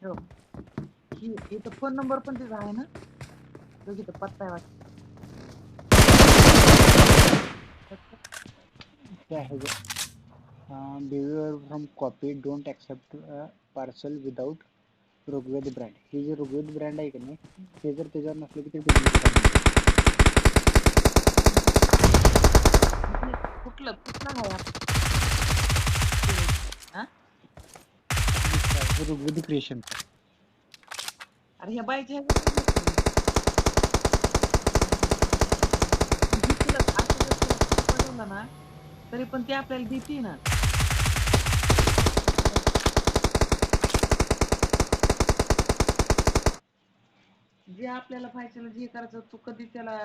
ठेव. ही इथं phone number पण तिचा आहे ना? तो इथं पत्ता आहे वाटतं. क्या है जो behaviour from copy don't accept parcel without Rigveda brand. हे जे ऋग्वेद ब्रँड आहे की नाही ते जर त्याच्यावर नसलं की ते बिझनेस कुठला आहे हा? ऋग्वेद क्रिएशन. अरे ह्या बाईच्या ना तरी पण ती आपल्याला देते ना. जे आपल्याला पाहिजे जे करायचं तू कधी त्याला